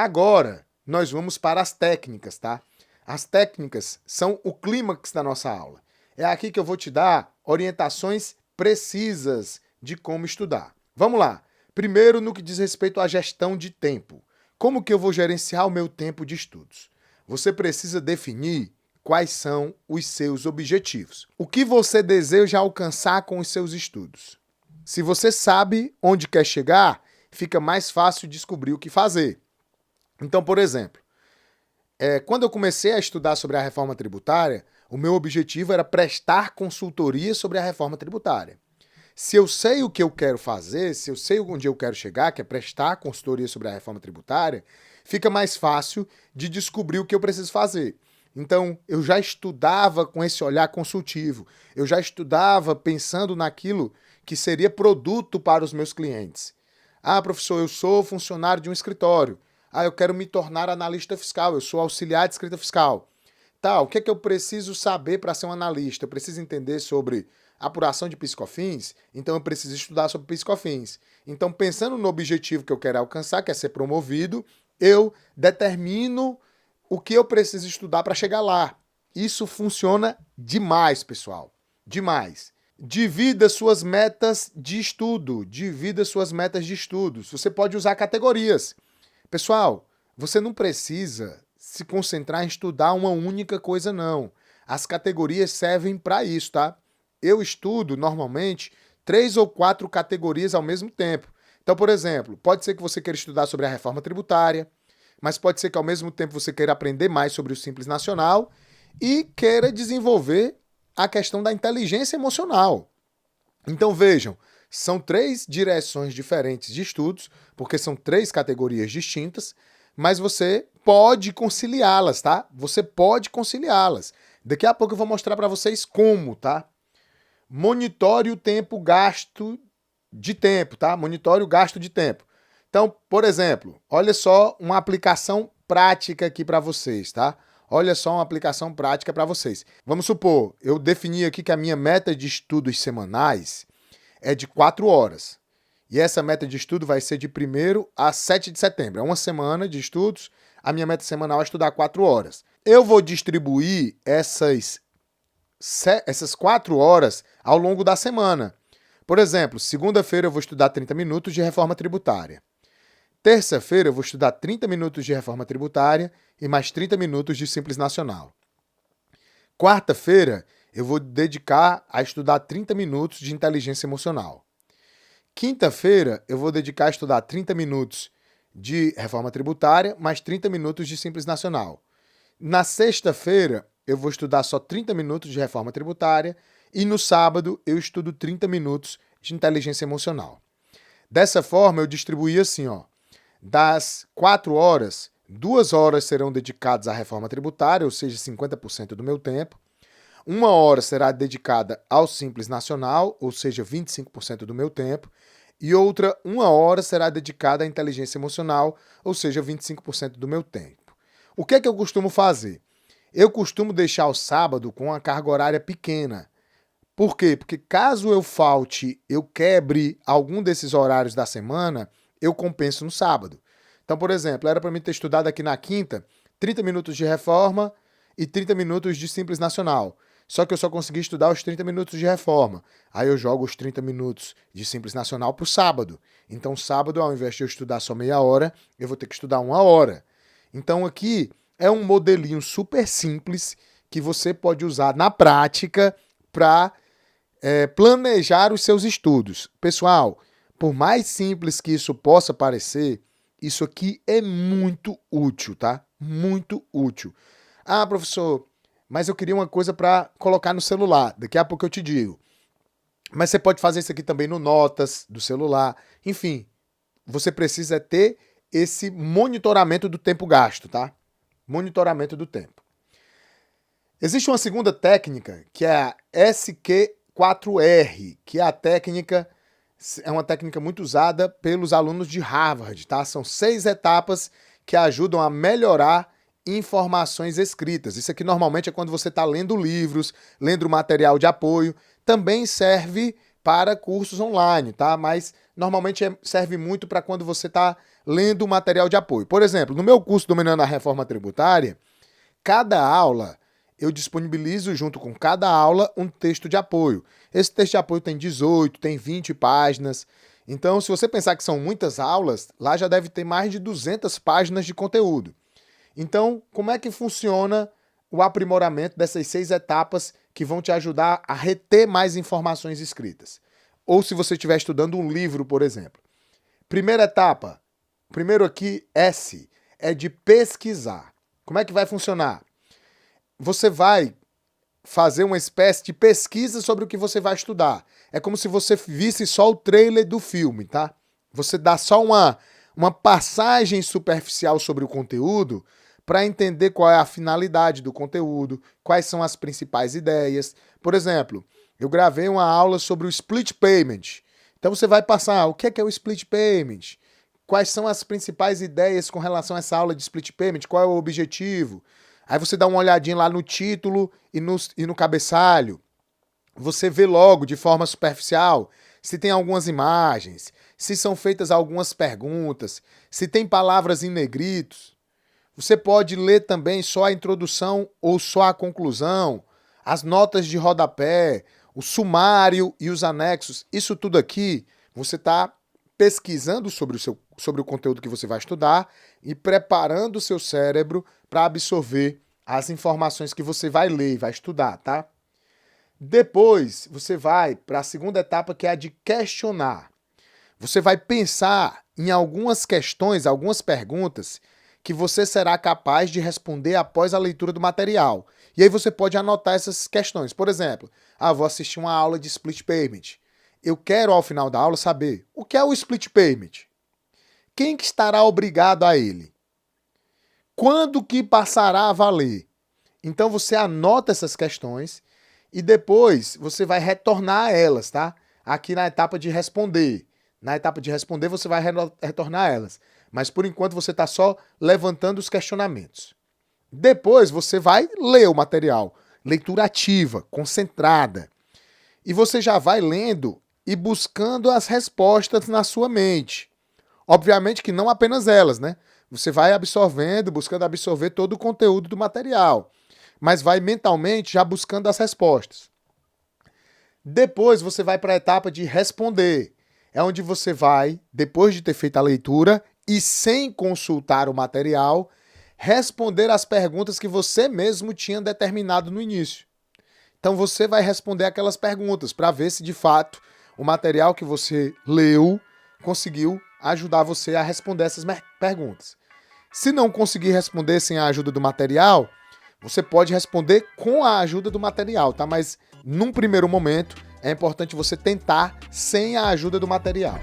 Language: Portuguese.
Agora, nós vamos para as técnicas, tá? As técnicas são o clímax da nossa aula. É aqui que eu vou te dar orientações precisas de como estudar. Vamos lá. Primeiro, no que diz respeito à gestão de tempo. Como que eu vou gerenciar o meu tempo de estudos? Você precisa definir quais são os seus objetivos. O que você deseja alcançar com os seus estudos? Se você sabe onde quer chegar, fica mais fácil descobrir o que fazer. Então, por exemplo, quando eu comecei a estudar sobre a reforma tributária, o meu objetivo era prestar consultoria sobre a reforma tributária. Se eu sei o que eu quero fazer, se eu sei onde eu quero chegar, que é prestar consultoria sobre a reforma tributária, fica mais fácil de descobrir o que eu preciso fazer. Então, eu já estudava com esse olhar consultivo, eu já estudava pensando naquilo que seria produto para os meus clientes. Ah, professor, eu sou funcionário de um escritório. Ah, eu quero me tornar analista fiscal, eu sou auxiliar de escrita fiscal. Tá, o que é que eu preciso saber para ser um analista? Eu preciso entender sobre apuração de PIS/COFINS, então eu preciso estudar sobre PIS/COFINS. Então, pensando no objetivo que eu quero alcançar, que é ser promovido, eu determino o que eu preciso estudar para chegar lá. Isso funciona demais, pessoal. Demais. Divida suas metas de estudo. Divida suas metas de estudos. Você pode usar categorias. Pessoal, você não precisa se concentrar em estudar uma única coisa, não. As categorias servem para isso, tá? Eu estudo, normalmente, 3 ou 4 categorias ao mesmo tempo. Então, por exemplo, pode ser que você queira estudar sobre a reforma tributária, mas pode ser que ao mesmo tempo você queira aprender mais sobre o Simples Nacional e queira desenvolver a questão da inteligência emocional. Então vejam, são 3 direções diferentes de estudos, porque são 3 categorias distintas, mas você pode conciliá-las, tá? Você pode conciliá-las. Daqui a pouco eu vou mostrar para vocês como, tá? Monitore o tempo gasto de tempo, tá? Monitore o gasto de tempo. Então, por exemplo, olha só uma aplicação prática aqui para vocês, tá? Olha só uma aplicação prática para vocês. Vamos supor, eu defini aqui que a minha meta de estudos semanais é de 4 horas. E essa meta de estudo vai ser de 1º a 7 de setembro. É uma semana de estudos. A minha meta semanal é estudar 4 horas. Eu vou distribuir essas 4 horas ao longo da semana. Por exemplo, segunda-feira eu vou estudar 30 minutos de reforma tributária. Terça-feira eu vou estudar 30 minutos de reforma tributária e mais 30 minutos de Simples Nacional. Quarta-feira eu vou dedicar a estudar 30 minutos de inteligência emocional. Quinta-feira eu vou dedicar a estudar 30 minutos de reforma tributária, mais 30 minutos de Simples Nacional. Na sexta-feira eu vou estudar só 30 minutos de reforma tributária e no sábado eu estudo 30 minutos de inteligência emocional. Dessa forma eu distribuí assim, ó. Das 4 horas, 2 horas serão dedicadas à reforma tributária, ou seja, 50% do meu tempo. 1 hora será dedicada ao Simples Nacional, ou seja, 25% do meu tempo. E outra 1 hora será dedicada à inteligência emocional, ou seja, 25% do meu tempo. O que é que eu costumo fazer? Eu costumo deixar o sábado com uma carga horária pequena. Por quê? Porque caso eu falte, eu quebre algum desses horários da semana, eu compenso no sábado. Então, por exemplo, era para mim ter estudado aqui na quinta 30 minutos de reforma e 30 minutos de Simples Nacional. Só que eu só consegui estudar os 30 minutos de reforma. Aí eu jogo os 30 minutos de Simples Nacional para o sábado. Então, sábado, ao invés de eu estudar só meia hora, eu vou ter que estudar 1 hora. Então, aqui é um modelinho super simples que você pode usar na prática para planejar os seus estudos. Pessoal, por mais simples que isso possa parecer, isso aqui é muito útil, tá? Muito útil. Ah, professor, mas eu queria uma coisa para colocar no celular. Daqui a pouco eu te digo. Mas você pode fazer isso aqui também no Notas do celular. Enfim, você precisa ter esse monitoramento do tempo gasto, tá? Monitoramento do tempo. Existe uma segunda técnica, que é a SQ4R, que é uma técnica muito usada pelos alunos de Harvard, tá? São 6 etapas que ajudam a melhorar informações escritas. Isso aqui normalmente é quando você está lendo livros, lendo material de apoio. Também serve para cursos online, tá? Mas normalmente serve muito para quando você está lendo o material de apoio. Por exemplo, no meu curso Dominando a Reforma Tributária, cada aula eu disponibilizo junto com cada aula um texto de apoio. Esse texto de apoio tem 18, tem 20 páginas. Então, se você pensar que são muitas aulas, lá já deve ter mais de 200 páginas de conteúdo. Então, como é que funciona o aprimoramento dessas 6 etapas que vão te ajudar a reter mais informações escritas? Ou se você estiver estudando um livro, por exemplo. Primeira etapa, primeiro aqui, S, é de pesquisar. Como é que vai funcionar? Você vai fazer uma espécie de pesquisa sobre o que você vai estudar. É como se você visse só o trailer do filme, tá? Você dá só uma passagem superficial sobre o conteúdo para entender qual é a finalidade do conteúdo, quais são as principais ideias. Por exemplo, eu gravei uma aula sobre o split payment. Então você vai passar o que é o split payment, quais são as principais ideias com relação a essa aula de split payment, qual é o objetivo. Aí você dá uma olhadinha lá no título e no cabeçalho. Você vê logo, de forma superficial, se tem algumas imagens, se são feitas algumas perguntas, se tem palavras em negritos. Você pode ler também só a introdução ou só a conclusão, as notas de rodapé, o sumário e os anexos. Isso tudo aqui, você está pesquisando sobre o conteúdo que você vai estudar e preparando o seu cérebro para absorver as informações que você vai ler e vai estudar, tá? Depois, você vai para a segunda etapa, que é a de questionar. Você vai pensar em algumas questões, algumas perguntas que você será capaz de responder após a leitura do material. E aí você pode anotar essas questões. Por exemplo, vou assistir uma aula de split payment. Eu quero, ao final da aula, saber o que é o split payment. Quem que estará obrigado a ele? Quando que passará a valer? Então você anota essas questões e depois você vai retornar a elas, tá? Aqui na etapa de responder. Na etapa de responder você vai retornar a elas. Mas por enquanto você está só levantando os questionamentos. Depois você vai ler o material. Leitura ativa, concentrada. E você já vai lendo e buscando as respostas na sua mente. Obviamente que não apenas elas, né? Você vai absorvendo, buscando absorver todo o conteúdo do material, mas vai mentalmente já buscando as respostas. Depois você vai para a etapa de responder. É onde você vai, depois de ter feito a leitura e sem consultar o material, responder as perguntas que você mesmo tinha determinado no início. Então você vai responder aquelas perguntas para ver se de fato o material que você leu conseguiu ajudar você a responder essas perguntas. Se não conseguir responder sem a ajuda do material, você pode responder com a ajuda do material, tá? Mas num primeiro momento é importante você tentar sem a ajuda do material.